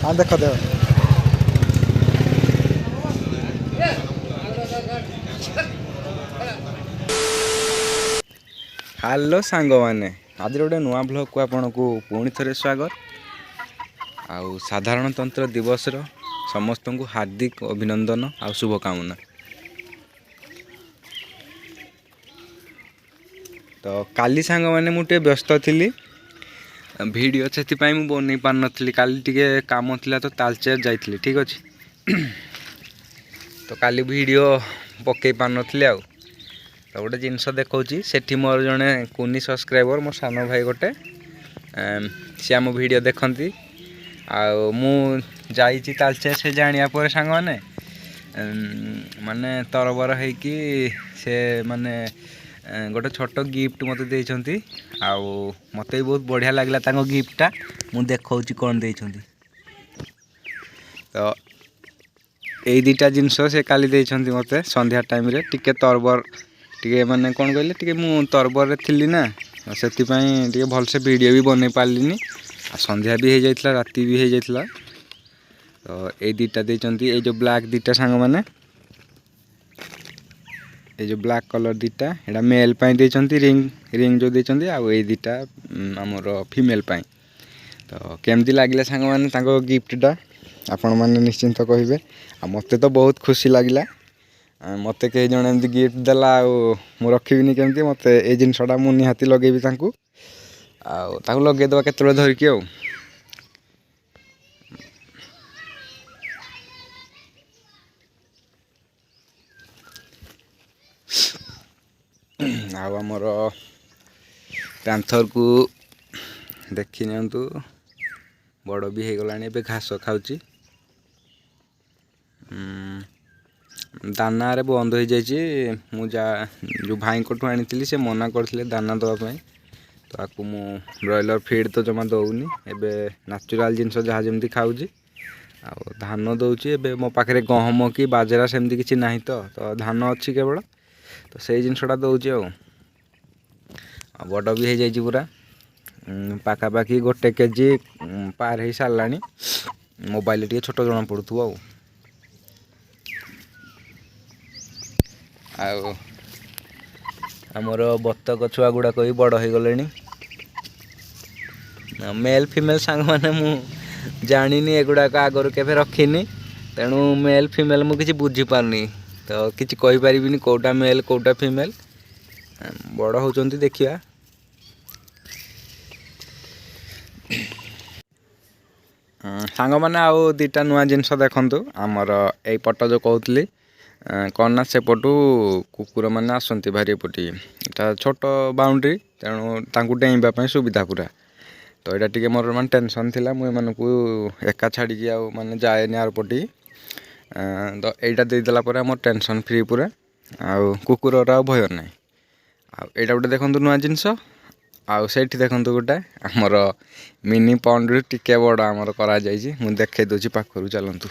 हाँ देख देव हेलो सांग मैंने आज गोटे नुआ ब्लॉग को आपन को पुणी थे स्वागत आउ साधारणतंत्र दिवस समस्त को हार्दिक अभिनंदन आ शुभकामना। तो काली सांग मैंने मुझे व्यस्त थी वीडियो से बन पार नी काली टे काम थी तो तालचेर जाइली ठीक अच्छे तो काली वीडियो पकई पार नी आ तो गोटे जिनस देखा से मोर जड़े कुनी सब्सक्राइबर मो सान भाई गोटे सी आम वीडियो देखती आई तालचेर से जाना पर सांग मैंने माने तरबर होकि से माने गोटे छोट गिफ्ट मत देती मत भी बहुत बढ़िया लगला गिफ्टा मु देखा कौन दे तो यही दुटा जिनस से काली देती मत संध्या टाइम रे टिके तरबर टे माने कौन कहले टे मु तरबर थी ना से भलसे वीडियो भी बन पार्ली संध्या भी हो जाता राति भी हो जाता तो ये दुटा देती ये जो ब्लैक दुटा सांग मैंने ये जो ब्लैक कलर दुटा यहाँ मेल देती रिंग रिंग जो देती आई दुटा आमर फीमेल तो केमती लगे सांग मैंने गिफ्टा आपण मैंने निश्चिंत कहे मत तो बहुत खुशी लगला मत कई जन एम गिफ्ट देला मु रखी केमती मत ये जिनसटा मु निहाती लगेबी लगेदेवा केत धरिकी आमर पैंथर को देखी नियंतु बड़ भी हो गला ए घास खाऊँ दाना रे बंद हो जाइए मुझा जो भाई को आनी से मना करते दाना दवापाई तो आपको मु ब्रॉयलर फीड तो जमा दौनी एबे नेचुरल जिनस जहाँ जमी खाऊँ आ धान दौची एबे मो पाखे गहम कि बाजरा सेमती किसी ना तो धान अच्छी केवल तो से जिनसटा दौची बड़ भी हो जाइए पूरा पाखापाखि गोटे केजी पार हो सारा मोबाइल टे छोट जना पड़ू आमर बतक छुआ गुड़ाक भी बड़ हो गले मेल फीमेल सांग मैंने मु जानी एगुड़ाक आगर के रखीनी तेणु मेल फीमेल मु किसी बुझी पारनी तो किसी कहीपरि कौटा मेल कौटा फीमेल बड़ होती देखिया सांग मैंने आउ दुटा नुआ जिनस देखु आमर यही पट जो कहती कौन ना सेपटू कुकुर मैंने आसती भारी पटी इटा छोट बाउंड्री तेणु डेइंबा सुविधा पूरा तो यहाँ टे मोर मान टेंशन थिला मुझे एका छाड़ी माने जाएनि आर पटी तो यहाँ देदेला मोर टेंशन फ्री पूरा आउ कुकुर भय ना आउटा गोटे देखो नुआ जिनस आउ से देखो गोटे आमर मिनी पाउंड टिके बड़ आमर करा मुझे देखे दूसरी पाखर चलतु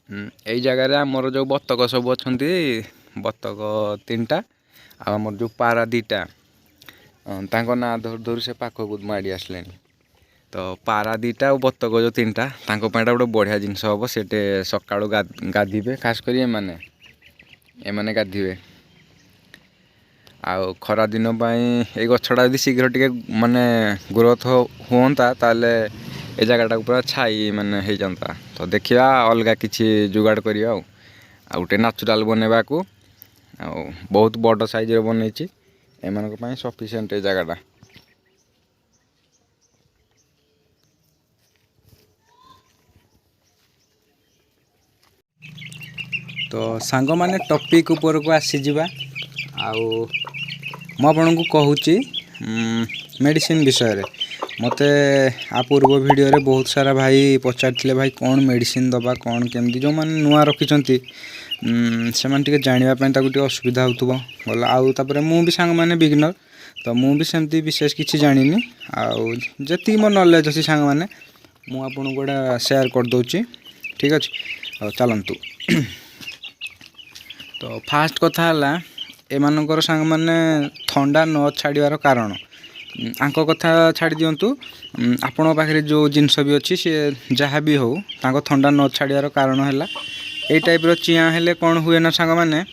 यही जगार आमर जो बतक सब अच्छा बतक 3टा आमर जो पारा 2टा ना धर धर से पाखक माड़ी आसले तो पारा 2टा और बतक जो 3टा गोटे बढ़िया जिनस हम से सका गाधे खास कर एमाने गाधे आउ खरा दिन ये गछटा यदि शीघ्र टे माने ग्रोथ होता ताले ए जगटा पूरा छाई माने हो जाता तो देखा अलग किसी जुगाड़ करिया गोटे नेचुरल बनवा को बहुत बड़ साइज बनई एम सफिसीयंट ए जगटा तो सांग माने टॉपिक ऊपर को आसीजा आपन को कहूँ मेडिसिन विषय रे मते आ पूर्व वीडियो रे बहुत सारा भाई पचारथिले भाई कौन मेडिसिन दबा कौन केमती जो माने नुआ रखिछंती से माने टिके जानिबा पय ताकु टिके असुविधा होतबो बोला आउ तापरे मु भी सांग माने बिगिनर तो मु भी सेमती विशेष किछि जानिनी आउ जति मो नॉलेज अछि सांग माने मु आपन गोडा शेयर कर दोची ठीक अछि चलंतु तो फास्ट कथा है एमानकर सांग मैंने थंडा न छाड़ार कारण आंक कथा छाड़ी दिंतु आपण पाखे जो जिनस भी अच्छी सी जहाँ भी हो थंडा न छाड़ार कारण है यही टाइप चिया हेले कौन हुए ना सांग मैंने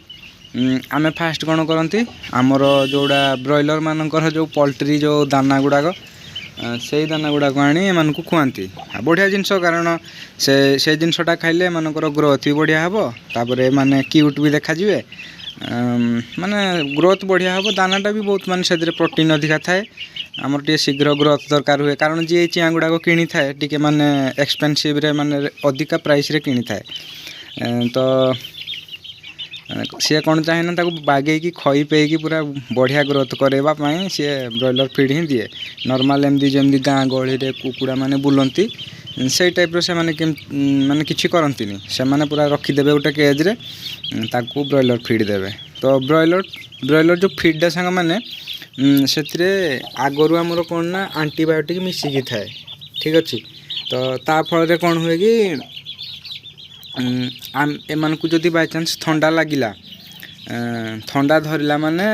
आमे फास्ट कौन करती आमर जोड़ा ब्रॉयलर मानकर जो पोल्ट्री जो दाना गुड़ाक से दाना गुड़ाक आनी एम खुआती बढ़िया जिनस कारण से जिनसटा खाइले एमनकर ग्रोथ भी बढ़िया हे तापर माने क्यूट भी देखा जी माने ग्रोथ बढ़िया हे दानाटा भी बहुत माने से प्रोटीन अधिका थाए आमर टे शीघ्र ग्रोथ दरकार हुए कारण जी चिया गुड़ाक किणी थाए टिके माने एक्सपेंसिव रे माने अधिका प्राइस रे किणी थाए तो सी कौन चाहे ना बागेकी खई पेकी पूरा बढ़िया ग्रोथ करवाई सी ब्रॉयलर फीड ही दिए नॉर्मल एमती जमी गाँ गहली कुकुड़ा माने बुलती से टाइप से माने किसी करती से माने पूरा रखीदे गोटे केज रे ताकू ब्रॉयलर फीड देवे तो ब्रॉयलर जो फीडा सांग मैंने से आगरू आमर कौन ना आंटीबायोटिक मिसिकी थाए ठीक अच्छे तो ता फल कौन हुए कि एम को जदि बाय चांस ठंडा लगिला ठंडा धरला माने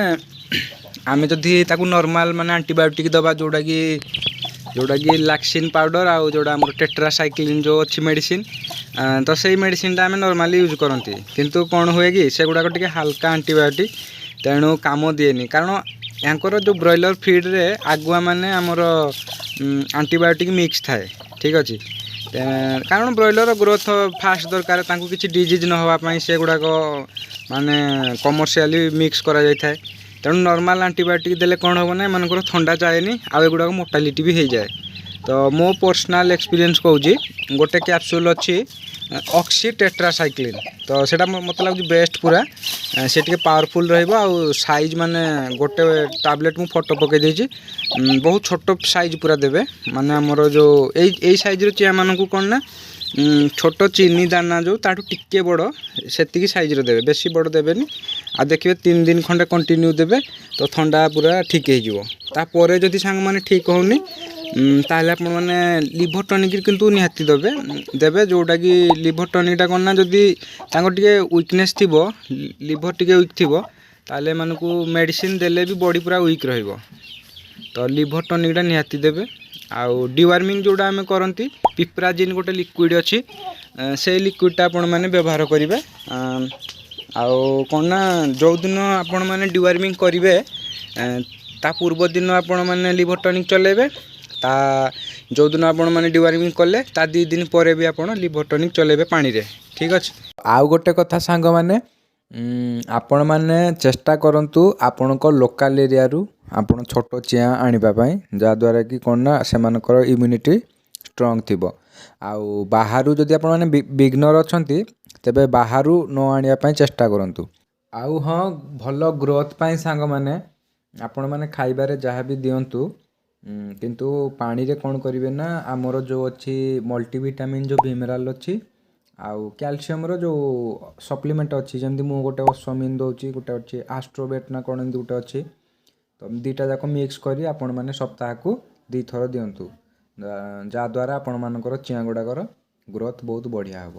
आमे जदि ताकू नॉर्मल माने एंटीबायोटिक दबा जोड़ा कि लैक्सिन पाउडर आउ जोड़ा हमर टेट्रासाइक्लिन जो अच्छी मेडिसिन तो सही मेडिसिन आमे नॉर्मली यूज करती किंतु कौन हुए कि से गुड़ाक टिके हल्का एंटीबायोटिक तेणु काम दिएनी कारण यांकर जो ब्रॉयलर फीड रे आगुआ माने हमर एंटीबायोटिक मिक्स थाए ठीक अच्छे कारण ब्रॉयलर ग्रोथ फास्ट दरकार तांको किसी डिजीज न होवाई से गुड़ाक माने कमर्शियली मिक्स करा जाय थाए तेणु नॉर्मल एंटीबायोटिक देले कौन हम ना एमनकर ठंडा जाएनी आउ गुड़ाक मोर्टालिटी भी हो जाए तो मो पर्सनल एक्सपीरियंस कहूँ गोटे कैप्सूल अच्छी ऑक्सी टेट्रासाइक्लिन तो सेटा मत लगे बेस्ट पूरा से टिके पावरफुल रहिबो आउ साइज माने गोटे टैबलेट मु फोटो पके देछि बहुत छोट साइज पूरा देबे माने हमर जो एई साइज रो चिया मानकु कोन ना छोट चीनी दाना जो ताठू टिके बड़ सेतिकी साइज रो देबे बेसी बड़ देबेनी आ देखिबे 3 दिन खंडे कंटिन्यू देबे तो ठंडा पूरा ठीक हो जिवो तापर जदि सांग माने ठीक होनी ताहले आपण माने लिवर टनिक किंतु निहाती देबे जोटा कि लिवर टनिकटा कौन ना जदि तांको टिके वीकनेस थिबो लिवर टिके वीक थिबो ताहले मानकु मेडिसिन देले भी बॉडी पूरा वीक रहिबो तो लिवर टनिकटा निहाती देबे आउ डिवार्मिंग जोड़ा आम करती पिप्राजिन गोटे लिक्विड अच्छी से लिक्विडटा आपण मैंने व्यवहार करेंगे आउ कौन ना जो दिन आपण मैंने डिवार्मिंग करेंगे ता पूर्व दिन आपण मैंने लिवर टनिक चलेबे ता जो दिन आपण मैंने डिवार्मिंग कले ता 2 दिन पर भी आपण लिवर टनिक चलेबे पानी रे ठीक अच्छे आउ गोटे कथा सांग माने आपण माने चेष्टा करंतु आपणको लोकल एरिया रु आपण छोट चिया आनिबा जहाँद्वारा कि कौन ना सेमानकर इम्यूनिटी स्ट्रंग थिबो आउ बाहरु जदि आपण माने बिगनर अछंती तेबे बाहरु न आनिया चेष्टा करंतु आउ हाँ भल ग्रोथ पाई सांग माने आपण माने खाइबारे जहाँ भी दियंतु किंतु पानी रे कौन करिवे ना आमर जो अच्छी मल्टीविटामिन जो मिनरल अच्छी आउ कैल्शियम रो जो सप्लीमेंट अच्छी जमती मु गोटे अस्वामिन दउची गोटे अच्छी एस्ट्रोबेट ना कौन गोटे अच्छी तो दीटा जाक मिक्स करी आपण माने सप्ताह को 2 थर दियंतु जहाँद्वारा आपण मानकर चिया गुड़ाकर ग्रोथ बहुत बढ़िया हे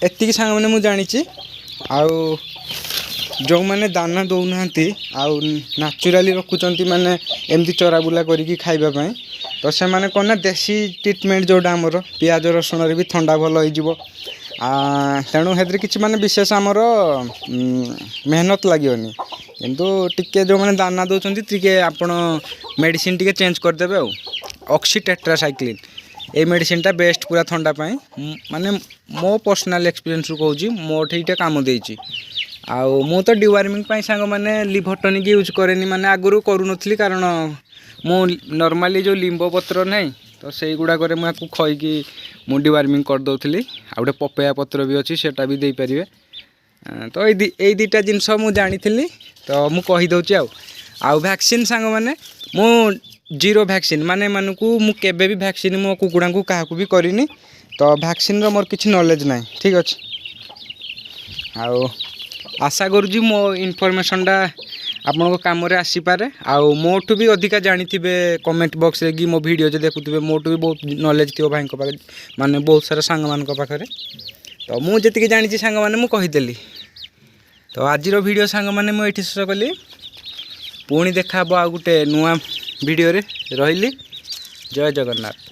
एतिकी सांग मैंने मुझे जानी आउ जो मैंने दाना दौना आउ नाचुराली रखुंट माने एमती चराबुला करी खाइबापी तो से माने कौन ना देसी ट्रिटमेंट जोड़ा आमर पियाज रसुण भी ठंडा भल हो तेणु हेतरे किसी माने विशेष आमर मेहनत लगे किंतु टिके जो मैंने दाना दौरान टिके आपण मेडिसिन टिके चेंज करदेवे ऑक्सी टेट्रासाइक्लिन ये मेडिसिनटा बेस्ट पूरा ठंडा पाई माने मो पर्सनल एक्सपीरियंस कहूँ मोटे काम देछि आउ मु तो डिवार्मिंग पाई सांग माने लिवर टनिक यूज करेनी माने आगुरु करूनथली कारण मु नॉर्मली जो लिंब पत्र नहीं तो से गुड़ाक मुझे खईकी मु डिवार्मिंग कर दौली आ गोटे पपया पत्र भी अच्छी सेटा भी दे पारे तो ये 2टा जिनस मुझे जानी तो मु कहीदे आउ वैक्सीन सांग माने मु जीरो वैक्सीन माने मानकू मु केबे भी वैक्सीन मो कुकुड़ा को क्या भी करनी तो वैक्सीन मोर किसी नॉलेज ना ठीक अच्छे आउ आशा करुँगी मो इनफॉरमेशनटा आपण कम आसीपे आउ मोठू भी अधिका जानी कमेंट बॉक्स रे कि मो वीडियो जो देखुए मोठू भी बहुत नॉलेज थी भाई पाखे माने बहुत सारा सांग मान पाखे तो तो मु जी जानी सांग मैंने मुझे कहीदेली तो आज वीडियो सांग मैंने मुझे शेष कली पुणी देखा आ गोटे नुआ वीडियो रे रही जय जगन्नाथ।